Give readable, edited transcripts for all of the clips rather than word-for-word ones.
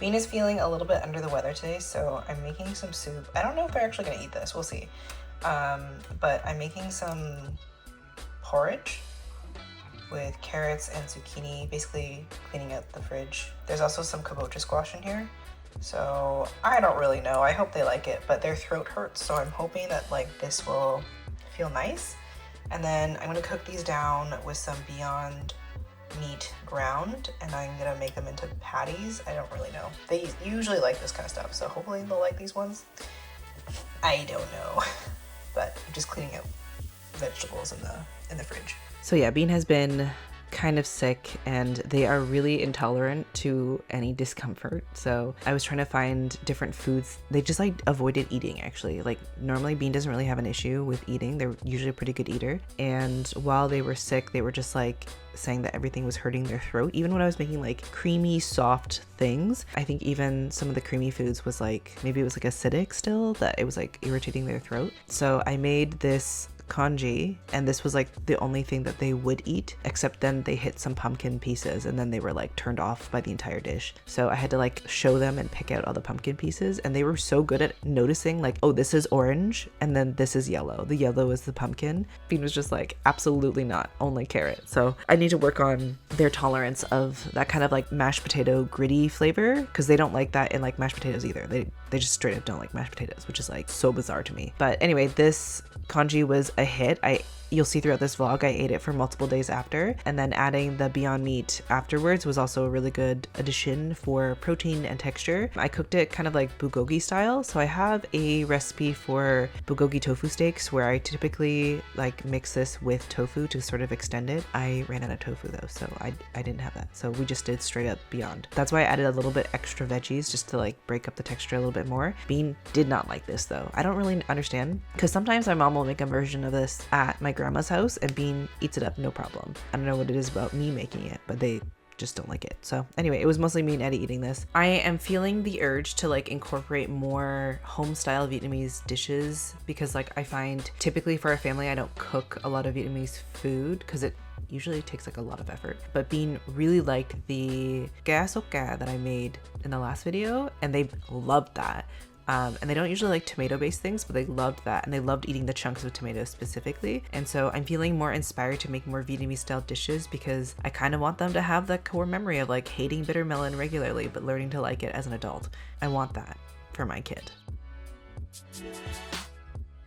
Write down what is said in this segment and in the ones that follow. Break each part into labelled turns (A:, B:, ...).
A: Bean is feeling a little bit under the weather today, so I'm making some soup. I don't know if they're actually gonna eat this, we'll see. But I'm making some porridge with carrots and zucchini, basically cleaning out the fridge. There's also some kabocha squash in here. So I don't really know. I hope they like it, but their throat hurts, so I'm hoping that like this will feel nice. And then I'm gonna cook these down with some Beyond Meat ground, and I'm gonna make them into patties. I don't really know. They usually like this kind of stuff, so hopefully they'll like these ones. I don't know, but I'm just cleaning out vegetables in the fridge.
B: So yeah, Bean has been kind of sick and they are really intolerant to any discomfort. So I was trying to find different foods. They just like avoided eating actually. Like normally Bean doesn't really have an issue with eating. They're usually a pretty good eater. And while they were sick, they were just like saying that everything was hurting their throat. Even when I was making like creamy, soft things, I think even some of the creamy foods was like, maybe it was like acidic still, that it was like irritating their throat. So I made this congee, and this was like the only thing that they would eat, except then they hit some pumpkin pieces and then they were like turned off by the entire dish. So I had to like show them and pick out all the pumpkin pieces, and they were so good at noticing like, oh, this is orange and then this is yellow. The yellow is the pumpkin. Bean was just like, absolutely not, only carrot. So I need to work on their tolerance of that kind of like mashed potato gritty flavor, because they don't like that in like mashed potatoes either. They just straight up don't like mashed potatoes, which is like so bizarre to me. But anyway, this congee was a hit. You'll see throughout this vlog, I ate it for multiple days after, and then adding the Beyond Meat afterwards was also a really good addition for protein and texture. I cooked it kind of like bulgogi style, so I have a recipe for bulgogi tofu steaks where I typically like mix this with tofu to sort of extend it. I ran out of tofu though, so I didn't have that, so we just did straight up Beyond. That's why I added a little bit extra veggies just to like break up the texture a little bit more. Bean did not like this though. I don't really understand, because sometimes my mom will make a version of this at my grandma's house and Bean eats it up no problem. I don't know what it is about me making it, but they just don't like it. So anyway, it was mostly me and Eddie eating this. I am feeling the urge to like incorporate more home style Vietnamese dishes, because like I find typically for our family I don't cook a lot of Vietnamese food because it usually takes like a lot of effort. But Bean really liked the gà sốt gà that I made in the last video, and they loved that. And they don't usually like tomato-based things, but they loved that, and they loved eating the chunks of tomatoes specifically. And so I'm feeling more inspired to make more Vietnamese-style dishes, because I kind of want them to have that core memory of like hating bitter melon regularly, but learning to like it as an adult. I want that for my kid.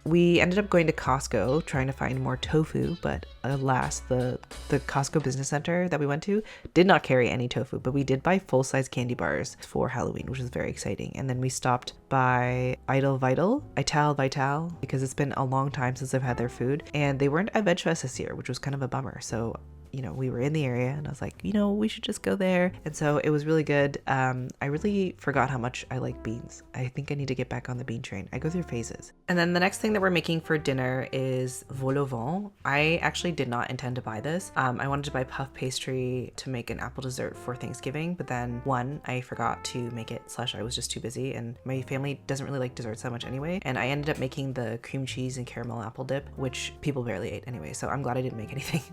B: We ended up going to Costco trying to find more tofu, but alas, the Costco business center that we went to did not carry any tofu, but we did buy full-size candy bars for Halloween, which was very exciting. And then we stopped by Ital Vital, because it's been a long time since I've had their food, and they weren't at Veg Fest this year, which was kind of a bummer. So you know, we were in the area and I was like, you know, we should just go there. And so it was really good. I really forgot how much I like beans. I think I need to get back on the bean train. I go through phases. And then the next thing that we're making for dinner is vol au vent. I actually did not intend to buy this. I wanted to buy puff pastry to make an apple dessert for Thanksgiving, but then one, I forgot to make it, / I was just too busy, and my family doesn't really like desserts that much anyway. And I ended up making the cream cheese and caramel apple dip, which people barely ate anyway, so I'm glad I didn't make anything.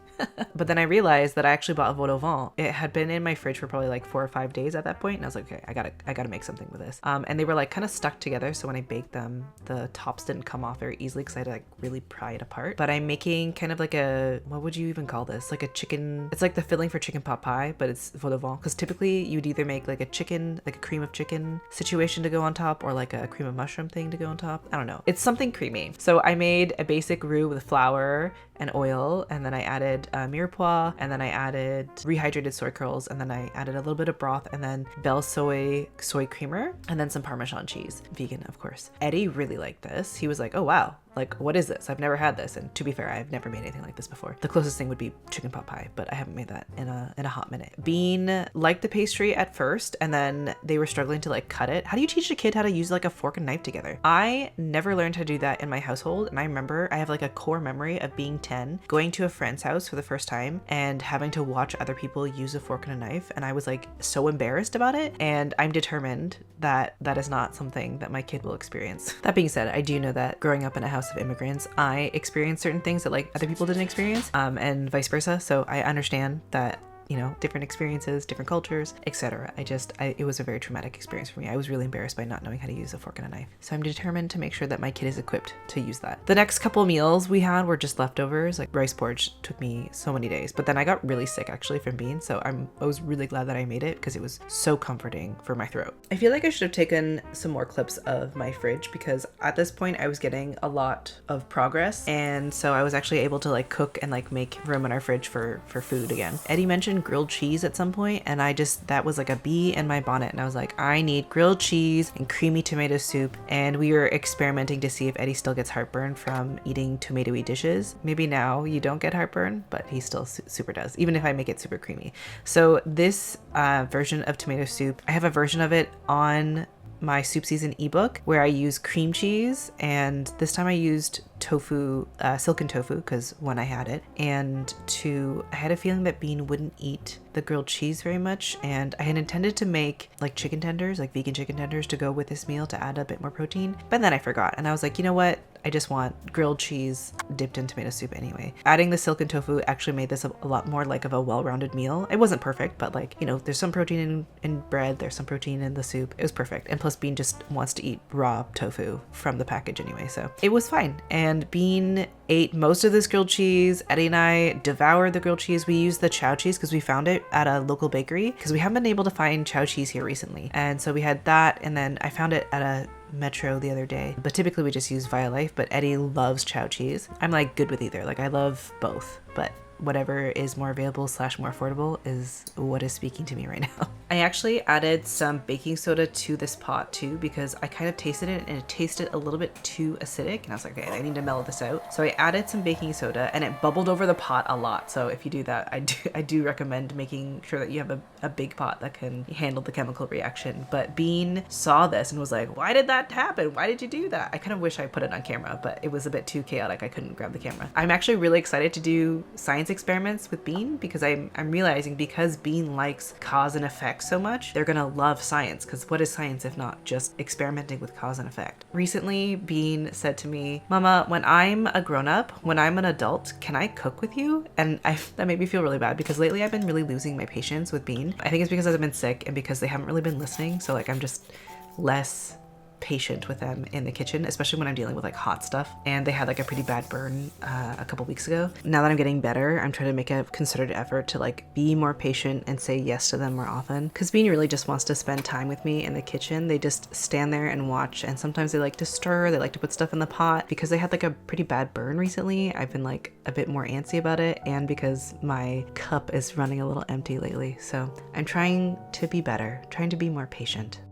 B: But then I realized that I actually bought a vol au vent. It had been in my fridge for probably like 4 or 5 days at that point, and I was like, okay, I gotta make something with this. And they were like kind of stuck together, so when I baked them, the tops didn't come off very easily because I had to like really pry it apart. But I'm making kind of like a, what would you even call this? Like a chicken, it's like the filling for chicken pot pie, but it's vol au vent, because typically you'd either make like a chicken, like a cream of chicken situation to go on top, or like a cream of mushroom thing to go on top. I don't know. It's something creamy. So I made a basic roux with flour and oil, and then I added mirepoix, and then I added rehydrated soy curls, and then I added a little bit of broth, and then Bell soy creamer, and then some Parmesan cheese, vegan of course. Eddie really liked this. He was like, oh wow, like what is this? I've never had this. And to be fair, I've never made anything like this before. The closest thing would be chicken pot pie, but I haven't made that in a hot minute. Bean liked the pastry at first, and then they were struggling to like cut it. How do you teach a kid how to use like a fork and knife together? I never learned how to do that in my household, and I remember I have like a core memory of being 10, going to a friend's house for the first time and having to watch other people use a fork and a knife, and I was like so embarrassed about it, and I'm determined that that is not something that my kid will experience. That being said, I do know that growing up in a house of immigrants, I experienced certain things that like other people didn't experience, and vice versa, so I understand that you know, different experiences, different cultures, etc. It was a very traumatic experience for me. I was really embarrassed by not knowing how to use a fork and a knife. So I'm determined to make sure that my kid is equipped to use that. The next couple meals we had were just leftovers. Like rice porridge took me so many days, but then I got really sick actually from beans. So I was really glad that I made it because it was so comforting for my throat. I feel like I should have taken some more clips of my fridge because at this point I was getting a lot of progress. And so I was actually able to like cook and like make room in our fridge for food again. Eddie mentioned grilled cheese at some point, and that was like a bee in my bonnet, and I was like, I need grilled cheese and creamy tomato soup. And we were experimenting to see if Eddie still gets heartburn from eating tomatoey dishes. Maybe now you don't get heartburn, but he still super does, even if I make it super creamy. So this version of tomato soup, I have a version of it on my soup season ebook where I use cream cheese, and this time I used tofu, silken tofu, because when I had it, and I had a feeling that Bean wouldn't eat the grilled cheese very much, and I had intended to make like chicken tenders, like vegan chicken tenders to go with this meal to add a bit more protein, but then I forgot, and I was like, you know what, I just want grilled cheese dipped in tomato soup anyway. Adding the silken tofu actually made this a lot more like of a well-rounded meal. It wasn't perfect, but like, you know, there's some protein in bread, there's some protein in the soup. It was perfect. And plus Bean just wants to eat raw tofu from the package anyway, so it was fine. And Bean ate most of this grilled cheese. Eddie and I devoured the grilled cheese. We used the chow cheese because we found it at a local bakery because we haven't been able to find chow cheese here recently. And so we had that, and then I found it at a Metro the other day, but typically we just use Via Life, but Eddie loves chow cheese. I'm like good with either, like I love both, but whatever is more available / more affordable is what is speaking to me right now. I actually added some baking soda to this pot too because I kind of tasted it and it tasted a little bit too acidic, and I was like, okay, I need to mellow this out. So I added some baking soda and it bubbled over the pot a lot. So if you do that, I do recommend making sure that you have a big pot that can handle the chemical reaction. But Bean saw this and was like, why did that happen? Why did you do that? I kind of wish I put it on camera, but it was a bit too chaotic. I couldn't grab the camera. I'm actually really excited to do science experiments with Bean because I'm realizing because Bean likes cause and effect so much, they're gonna love science, because what is science if not just experimenting with cause and effect? Recently, Bean said to me, Mama, when I'm a grown-up, when I'm an adult, can I cook with you? And that made me feel really bad because lately I've been really losing my patience with Bean. I think it's because I've been sick and because they haven't really been listening, so like I'm just less patient with them in the kitchen, especially when I'm dealing with like hot stuff. And they had like a pretty bad burn a couple weeks ago. Now that I'm getting better, I'm trying to make a concerted effort to like be more patient and say yes to them more often, because Bean really just wants to spend time with me in the kitchen. They just stand there and watch, and sometimes they like to stir, they like to put stuff in the pot. Because they had like a pretty bad burn recently, I've been like a bit more antsy about it, and because my cup is running a little empty lately. So I'm trying to be better, trying to be more patient.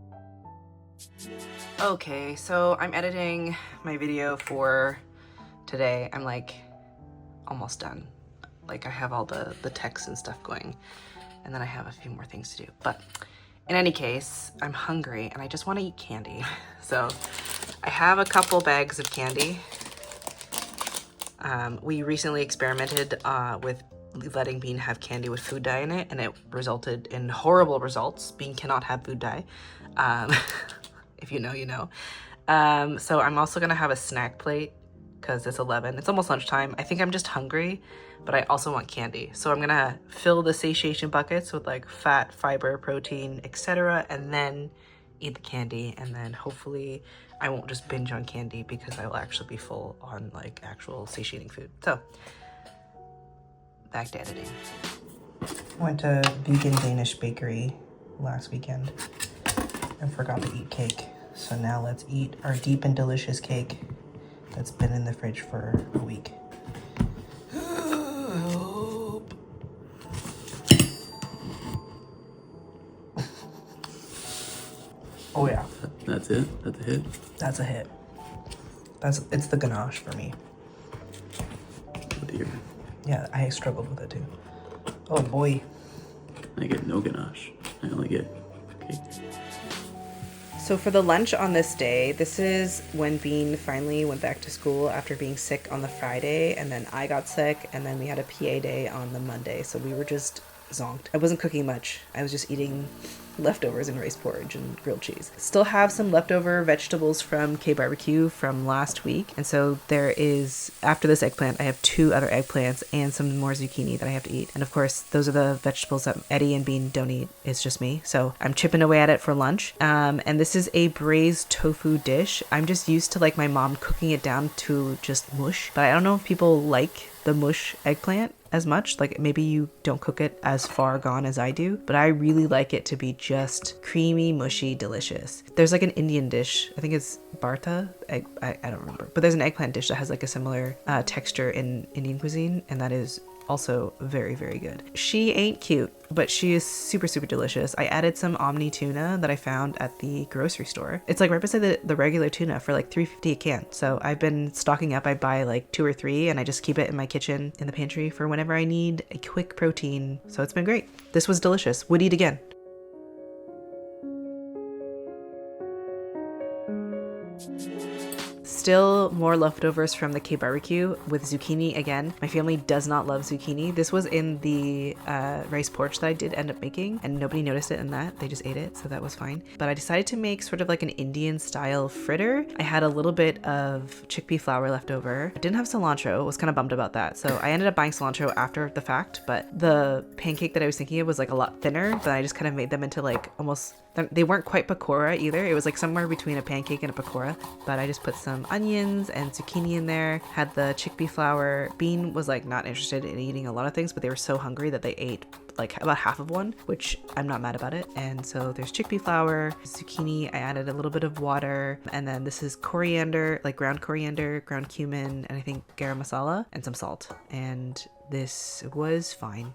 B: Okay, so I'm editing my video for today. I'm like almost done. Like I have all the text and stuff going, and then I have a few more things to do. But in any case, I'm hungry and I just want to eat candy. So I have a couple bags of candy. We recently experimented with letting Bean have candy with food dye in it, and it resulted in horrible results. Bean cannot have food dye. If you know, you know. So I'm also gonna have a snack plate because it's 11. It's almost lunchtime. I think I'm just hungry, but I also want candy. So I'm gonna fill the satiation buckets with like fat, fiber, protein, etc., and then eat the candy, and then hopefully I won't just binge on candy because I will actually be full on like actual satiating food. So back to editing. Went to vegan Danish bakery last weekend and forgot to eat cake. So now let's eat our deep and delicious cake that's been in the fridge for a week. Oh yeah.
C: That's it? That's a hit?
A: That's a hit. It's the ganache for me.
C: Oh dear.
A: Yeah, I struggled with it too. Oh boy.
C: I get no ganache. I only get cake.
B: So for the lunch on this day, this is when Bean finally went back to school after being sick on the Friday, and then I got sick, and then we had a PA day on the Monday, so we were just zonked. I wasn't cooking much. I was just eating leftovers in rice porridge and grilled cheese. Still have some leftover vegetables from K barbecue from last week. And so there is, after this eggplant, I have 2 other eggplants and some more zucchini that I have to eat. And of course, those are the vegetables that Eddie and Bean don't eat. It's just me. So I'm chipping away at it for lunch. And this is a braised tofu dish. I'm just used to like my mom cooking it down to just mush, but I don't know if people like the mush eggplant as much. Like maybe you don't cook it as far gone as I do, but I really like it to be just creamy, mushy, delicious. There's like an Indian dish, I think it's Bartha, I don't remember, but there's an eggplant dish that has like a similar texture in Indian cuisine, and that is also very, very good. She ain't cute, but she is super, super delicious. I added some omni tuna that I found at the grocery store. It's like right beside the regular tuna for like $3.50 a can. So I've been stocking up. I buy like 2 or 3 and I just keep it in my kitchen in the pantry for whenever I need a quick protein. So it's been great. This was delicious. Would eat again. Still more leftovers from the K barbecue with zucchini again. My family does not love zucchini. This was in the rice porridge that I did end up making, and nobody noticed it in that. They just ate it, so that was fine. But I decided to make sort of like an Indian style fritter. I had a little bit of chickpea flour left over. I didn't have cilantro. I was kind of bummed about that. So I ended up buying cilantro after the fact, but the pancake that I was thinking of was like a lot thinner, but I just kind of made them into like almost, they weren't quite pakora either. It was like somewhere between a pancake and a pakora, but I just put some onions and zucchini in there, had the chickpea flour. Bean was like not interested in eating a lot of things, but they were so hungry that they ate like about half of one, which I'm not mad about it. And so there's chickpea flour, zucchini, I added a little bit of water, and then this is coriander, like ground coriander, ground cumin, and I think garam masala, and some salt. And this was fine.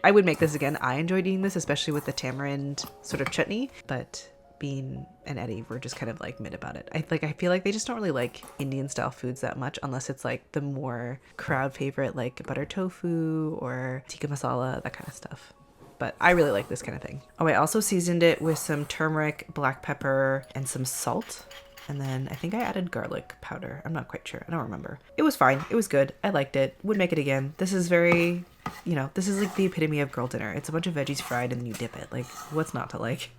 B: I would make this again. I enjoyed eating this, especially with the tamarind sort of chutney, but Bean and Eddie were just kind of like mid about it. I feel like they just don't really like Indian style foods that much unless it's like the more crowd favorite like butter tofu or tikka masala, that kind of stuff. But I really like this kind of thing. Oh, I also seasoned it with some turmeric, black pepper, and some salt. And then I think I added garlic powder. I'm not quite sure. I don't remember. It was fine. It was good. I liked it. Would make it again. This is very, you know, this is like the epitome of girl dinner. It's a bunch of veggies fried and then you dip it. Like, what's not to like?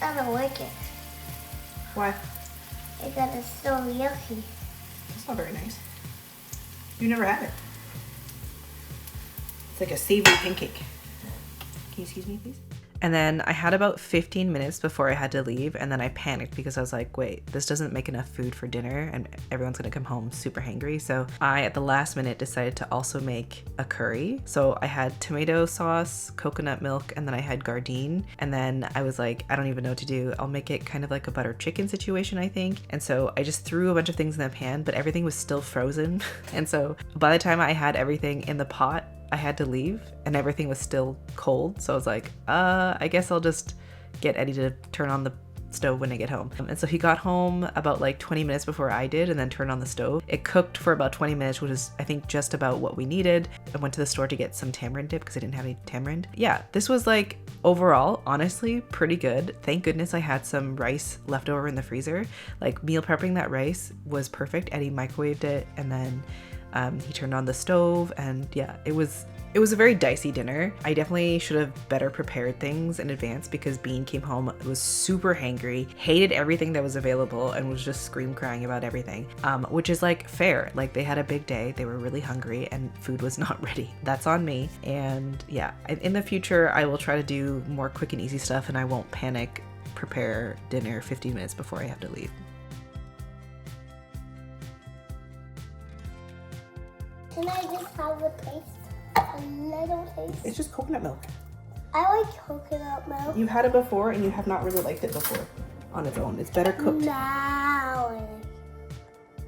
D: I don't like it.
A: Why?
D: Because it's so yucky.
A: That's not very nice. You never had it. It's like a savory pancake. Can you excuse me, please? And then I had about 15 minutes before I had to leave, and then I panicked because I was like, wait, this doesn't make enough food for dinner and everyone's gonna come home super hangry. So I, at the last minute, decided to also make a curry. So I had tomato sauce, coconut milk, and then I had gardine. And then I was like, I don't even know what to do. I'll make it kind of like a butter chicken situation, I think. And so I just threw a bunch of things in the pan, but everything was still frozen. And so by the time I had everything in the pot, I had to leave and everything was still cold. So I was like, I guess I'll just get Eddie to turn on the stove when I get home. And so he got home about like 20 minutes before I did and then turned on the stove. It cooked for about 20 minutes, which is I think just about what we needed. I went to the store to get some tamarind dip because I didn't have any tamarind. Yeah, this was like overall, honestly, pretty good. Thank goodness I had some rice left over in the freezer. Like meal prepping that rice was perfect. Eddie microwaved it and then he turned on the stove, and yeah, it was a very dicey dinner. I definitely should have better prepared things in advance because Bean came home, was super hangry, hated everything that was available, and was just scream crying about everything, which is like fair. Like they had a big day, they were really hungry, and food was not ready. That's on me. And yeah, in the future, I will try to do more quick and easy stuff, and I won't panic prepare dinner 15 minutes before I have to leave.
D: Can I just have a taste? A little taste?
A: It's just coconut milk.
D: I like coconut milk.
A: You've had it before and you have not really liked it before on its own. It's better cooked.
D: Now.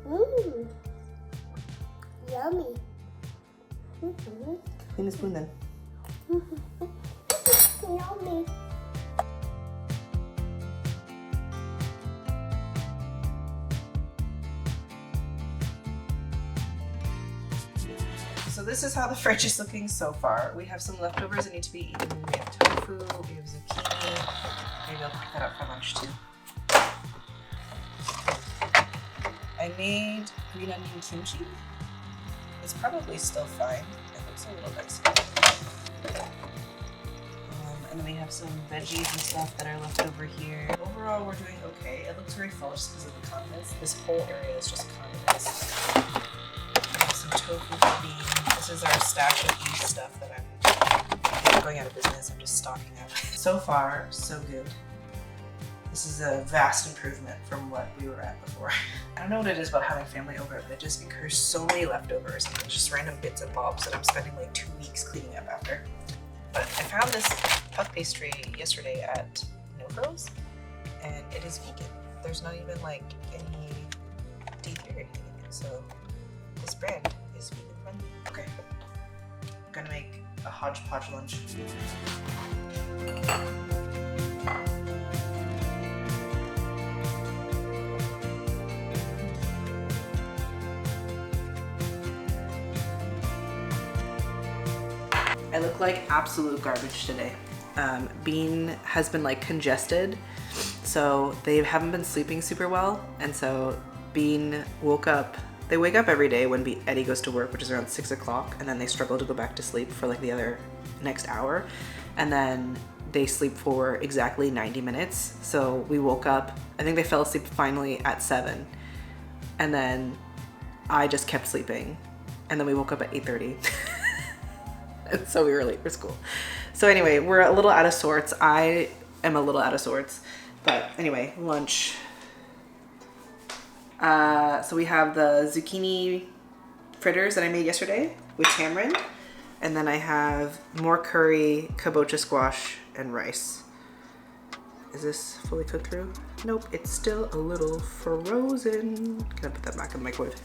D: Mmm. Yummy. Mm-hmm.
A: Clean the spoon then.
D: Yummy.
A: So this is how the fridge is looking so far. We have some leftovers that need to be eaten. We have tofu, we have zucchini. Maybe I'll pick that up for lunch too. I made green onion kimchi. It's probably still fine. It looks a little dicey. And then we have some veggies and stuff that are left over here. Overall, we're doing okay. It looks very full just because of the condiments. This whole area is just condiments. We have some tofu for bean. This is our stash of yeast stuff that I'm going out of business. I'm just stocking up. So far, so good. This is a vast improvement from what we were at before. I don't know what it is about having family over, but it just incurs so many leftovers and just random bits and bobs that I'm spending like 2 weeks cleaning up after. But I found this puff pastry yesterday at No Frills, and it is vegan. There's not even like any dairy or anything in it, so this brand is vegan friendly. Okay, I'm gonna make a hodgepodge lunch. I look like absolute garbage today. Bean has been like congested, so they haven't been sleeping super well, and so Bean woke up. They wake up every day when Eddie goes to work, which is around 6 o'clock, and then they struggle to go back to sleep for like the other next hour, and then they sleep for exactly 90 minutes. So we woke up, I think they fell asleep finally at 7, and then I just kept sleeping, and then we woke up at 8:30. So we were late for school. So anyway, we're a little out of sorts. I am a little out of sorts. But anyway, lunch. So we have the zucchini fritters that I made yesterday with tamarind. And then I have more curry, kabocha squash, and rice. Is this fully cooked through? Nope, it's still a little frozen. Gonna put that back in the microwave.